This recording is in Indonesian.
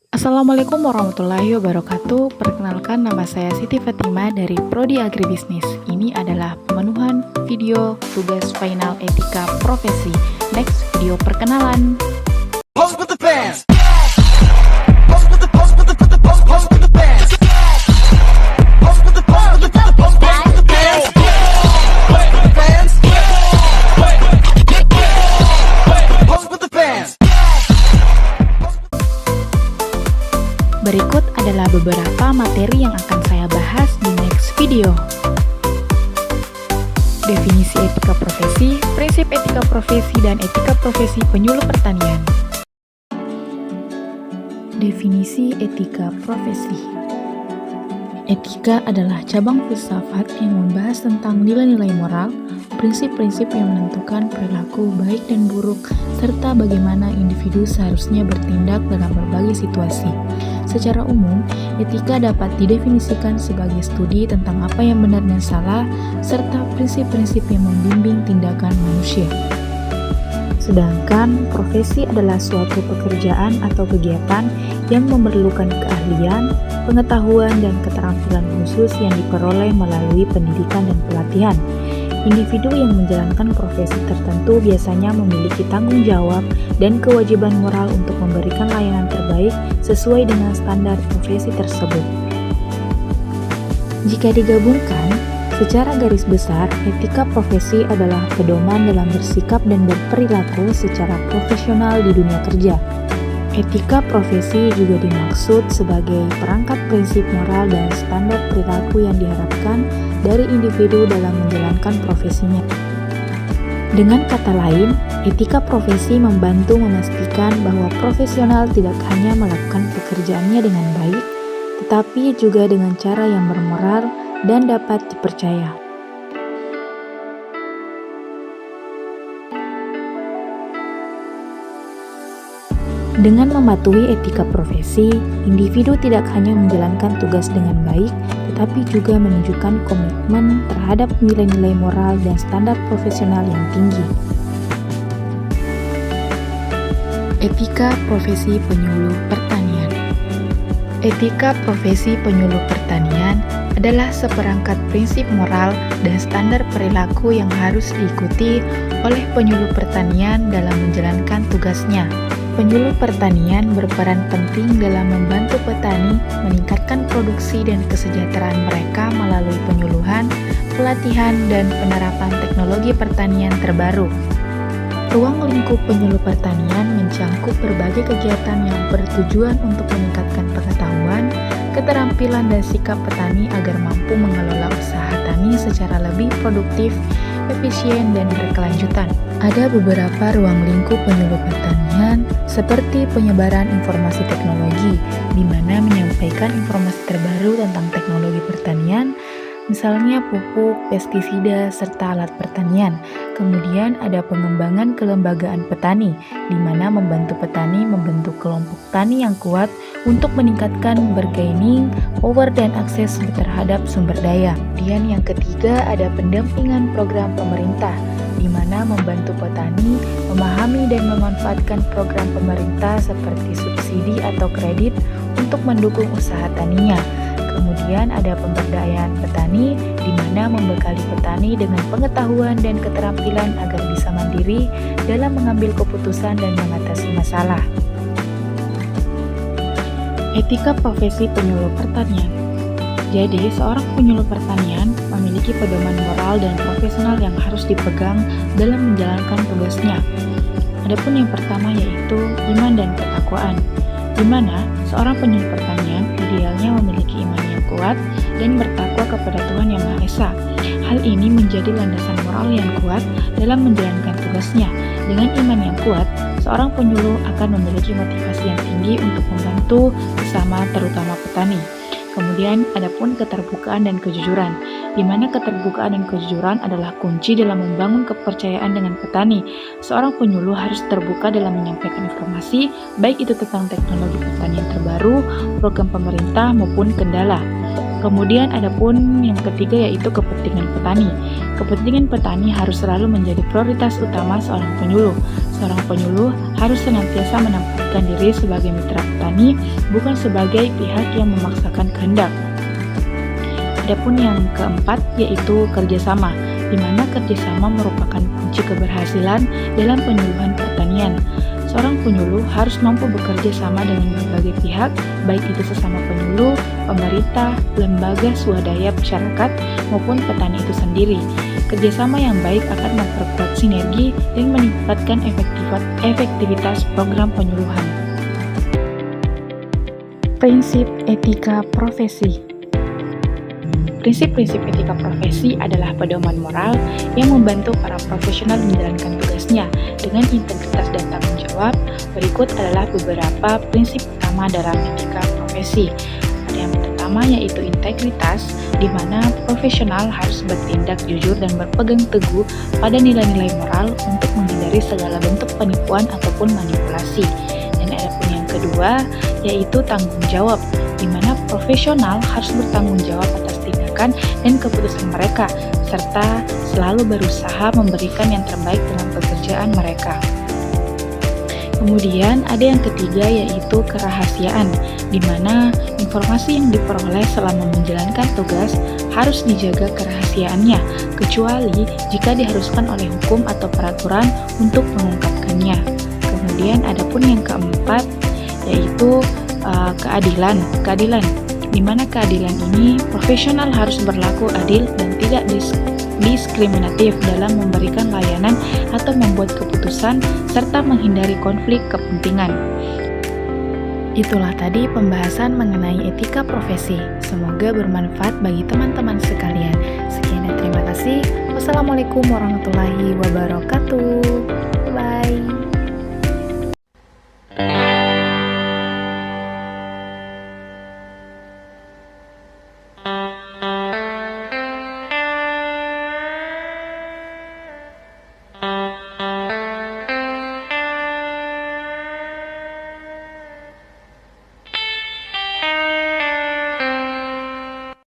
Assalamualaikum warahmatullahi wabarakatuh. Perkenalkan, nama saya Siti Fatima dari Prodi Agribisnis. Ini adalah pemenuhan video tugas final etika profesi. Next, video perkenalan. Pose with the fans. Pose with the pose with the pose pose pose with the fans. Pose with the pose with the pose pose pose with the fans. Pose with the fans. Pose with the fans. Berikut adalah beberapa materi yang akan saya bahas di next video. Definisi etika profesi, prinsip etika profesi, dan etika profesi penyuluh pertanian. Definisi etika profesi. Etika adalah cabang filsafat yang membahas tentang nilai-nilai moral, prinsip-prinsip yang menentukan perilaku baik dan buruk, serta bagaimana individu seharusnya bertindak dalam berbagai situasi. Secara umum, etika dapat didefinisikan sebagai studi tentang apa yang benar dan salah, serta prinsip-prinsip yang membimbing tindakan manusia. Sedangkan profesi adalah suatu pekerjaan atau kegiatan yang memerlukan keahlian, pengetahuan, dan keterampilan khusus yang diperoleh melalui pendidikan dan pelatihan. Individu yang menjalankan profesi tertentu biasanya memiliki tanggung jawab dan kewajiban moral untuk memberikan layanan terbaik sesuai dengan standar profesi tersebut. Jika digabungkan, secara garis besar, etika profesi adalah pedoman dalam bersikap dan berperilaku secara profesional di dunia kerja. Etika profesi juga dimaksud sebagai perangkat prinsip moral dan standar perilaku yang diharapkan dari individu dalam menjalankan profesinya. Dengan kata lain, etika profesi membantu memastikan bahwa profesional tidak hanya melakukan pekerjaannya dengan baik, tetapi juga dengan cara yang bermoral dan dapat dipercaya. Dengan mematuhi etika profesi, individu tidak hanya menjalankan tugas dengan baik, tetapi juga menunjukkan komitmen terhadap nilai-nilai moral dan standar profesional yang tinggi. Etika profesi penyuluh pertanian. Etika profesi penyuluh pertanian adalah seperangkat prinsip moral dan standar perilaku yang harus diikuti oleh penyuluh pertanian dalam menjalankan tugasnya. Penyuluh pertanian berperan penting dalam membantu petani meningkatkan produksi dan kesejahteraan mereka melalui penyuluhan, pelatihan, dan penerapan teknologi pertanian terbaru. Ruang lingkup penyuluh pertanian mencangkup berbagai kegiatan yang bertujuan untuk meningkatkan pengetahuan, keterampilan, dan sikap petani agar mampu mengelola usaha tani secara lebih produktif, efisien, dan berkelanjutan. Ada beberapa ruang lingkup penyuluh pertanian, seperti penyebaran informasi teknologi, di mana menyampaikan informasi terbaru tentang teknologi pertanian, misalnya pupuk, pestisida, serta alat pertanian. Kemudian ada pengembangan kelembagaan petani, di mana membantu petani membentuk kelompok tani yang kuat untuk meningkatkan bargaining power dan akses terhadap sumber daya. Kemudian yang ketiga ada pendampingan program pemerintah, di mana membantu petani memahami dan memanfaatkan program pemerintah seperti subsidi atau kredit untuk mendukung usaha taninya. Kemudian ada pemberdayaan petani, di mana membekali petani dengan pengetahuan dan keterampilan agar bisa mandiri dalam mengambil keputusan dan mengatasi masalah. Etika profesi penyuluh pertanian. Jadi, seorang penyuluh pertanian memiliki pedoman moral dan profesional yang harus dipegang dalam menjalankan tugasnya. Adapun yang pertama yaitu iman dan ketakwaan, di mana seorang penyuluh pertanian idealnya memiliki iman yang kuat dan bertakwa kepada Tuhan Yang Maha Esa. Hal ini menjadi landasan moral yang kuat dalam menjalankan tugasnya. Dengan iman yang kuat, seorang penyuluh akan memiliki motivasi yang tinggi untuk membantu sesama, terutama petani. Kemudian, adapun keterbukaan dan kejujuran, di mana keterbukaan dan kejujuran adalah kunci dalam membangun kepercayaan dengan petani. Seorang penyuluh harus terbuka dalam menyampaikan informasi, baik itu tentang teknologi pertanian terbaru, program pemerintah, maupun kendala. Kemudian ada pun yang ketiga yaitu kepentingan petani. Kepentingan petani harus selalu menjadi prioritas utama seorang penyuluh. Seorang penyuluh harus senantiasa menempatkan diri sebagai mitra petani, bukan sebagai pihak yang memaksakan kehendak. Adapun yang keempat yaitu kerjasama, di mana kerjasama merupakan kunci keberhasilan dalam penyuluhan pertanian. Seorang penyuluh harus mampu bekerja sama dengan berbagai pihak, baik itu sesama penyuluh, pemerintah, lembaga swadaya masyarakat, maupun petani itu sendiri. Kerjasama yang baik akan memperkuat sinergi dan meningkatkan efektivitas program penyuluhan. Prinsip etika profesi. Prinsip-prinsip etika profesi adalah pedoman moral yang membantu para profesional menjalankan tugasnya dengan integritas dan tanggung jawab. Berikut adalah beberapa prinsip utama dalam etika profesi. Ada yang pertama yaitu integritas, di mana profesional harus bertindak jujur dan berpegang teguh pada nilai-nilai moral untuk menghindari segala bentuk penipuan ataupun manipulasi. Dan ada pun yang kedua yaitu tanggung jawab, di mana profesional harus bertanggung jawab atas tindakan dan keputusan mereka, serta selalu berusaha memberikan yang terbaik dalam pekerjaan mereka. Kemudian ada yang ketiga yaitu kerahasiaan, di mana informasi yang diperoleh selama menjalankan tugas harus dijaga kerahasiaannya, kecuali jika diharuskan oleh hukum atau peraturan untuk mengungkapkannya. Kemudian ada pun yang keempat yaitu keadilan, di mana keadilan ini profesional harus berlaku adil dan tidak diskriminatif dalam memberikan layanan atau membuat keputusan serta menghindari konflik kepentingan. Itulah tadi pembahasan mengenai etika profesi. Semoga bermanfaat bagi teman-teman sekalian. Sekian dan terima kasih. Wassalamualaikum warahmatullahi wabarakatuh. Bye.